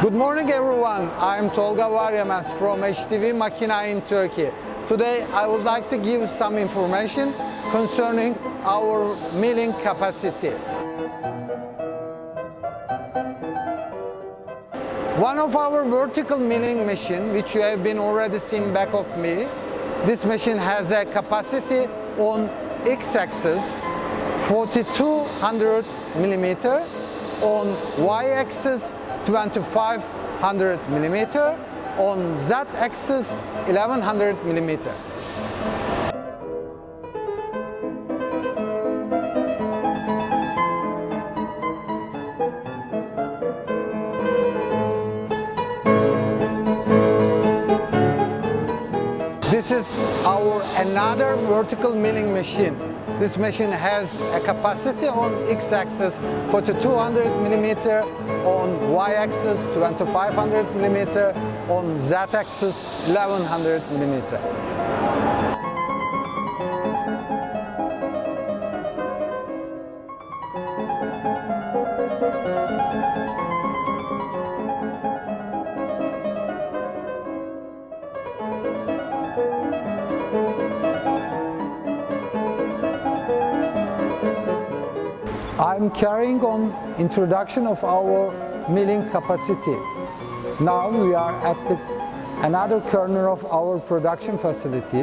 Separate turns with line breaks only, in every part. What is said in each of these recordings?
Good morning everyone, I'm Tolga Varyamas from HTV Makine in Turkey. Today I would like to give some information concerning our milling capacity. One of our vertical milling machine, which you have been already seen back of me, this machine has a capacity on x-axis 4200 millimeter, on y-axis 2500 millimeter, on z-axis 1100 millimeter. This is our another vertical milling machine. This machine has a capacity on x-axis 4200 millimeter, on y-axis 2500 millimeter, on z-axis 1100 millimeter. I'm carrying on introduction of our milling capacity. Now we are at another corner of our production facility.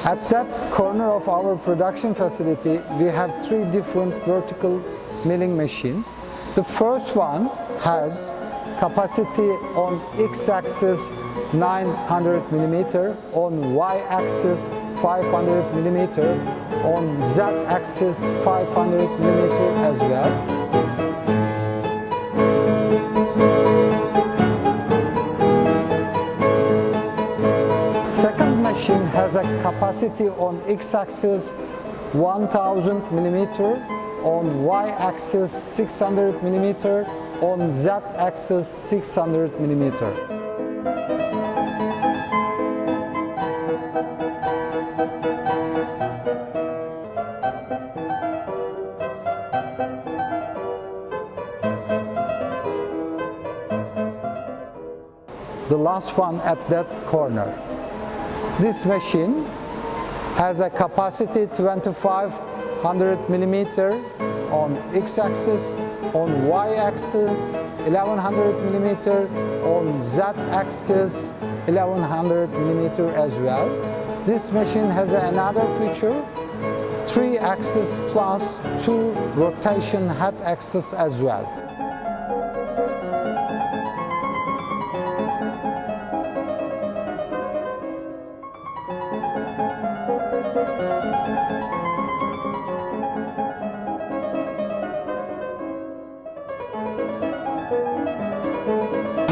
At that corner of our production facility, we have three different vertical milling machines. The first one has capacity on x-axis 900 millimeter, on y-axis 500 millimeter, on z-axis 500 millimeter as well. Second machine has a capacity on x-axis 1000 millimeter, on y-axis 600 millimeter, on z-axis 600 millimeter. The last one at that corner. This machine has a capacity 2500 millimeter on x-axis, on y-axis 1100 millimeter, on z-axis 1100 millimeter as well. This machine has another feature, 3 axis plus 2 rotation head axis as well.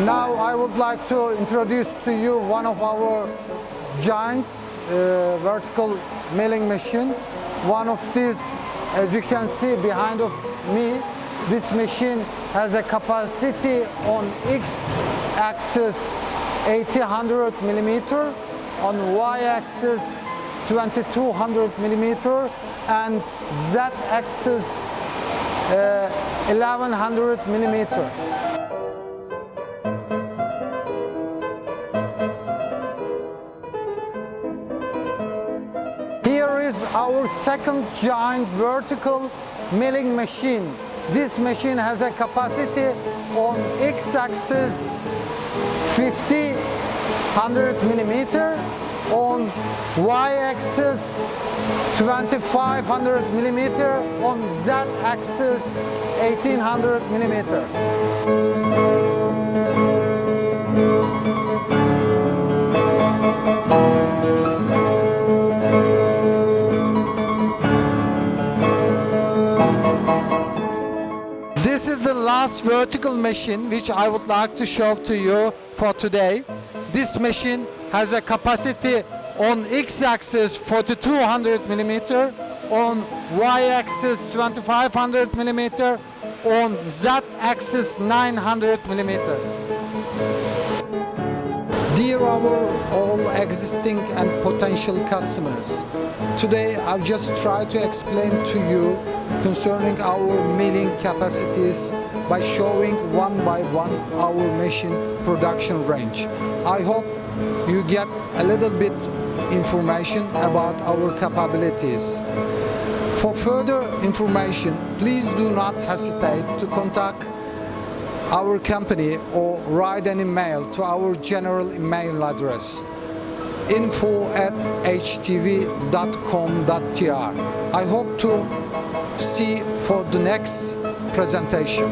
Now I would like to introduce to you one of our giants vertical milling machine. One of these, as you can see behind of me, this machine has a capacity on x-axis 1800 millimeter, on y-axis 2200 millimeter, and z-axis 1100 millimeter. Here is our second giant vertical milling machine. This machine has a capacity on x-axis 100 millimeter, on y-axis 2500 millimeter, on z-axis 1800 millimeter. This is the last vertical machine which I would like to show to you for today. This machine has a capacity on x-axis 4200 millimeter, on y-axis 2500 millimeter, on z-axis 900 millimeter. Dear our all existing and potential customers, today I've just tried to explain to you concerning our milling capacities by showing one by one our machine production range. I hope you get a little bit information about our capabilities. For further information, please do not hesitate to contact our company or write an email to our general email address info@htv.com.tr. I hope to see you for the next presentation.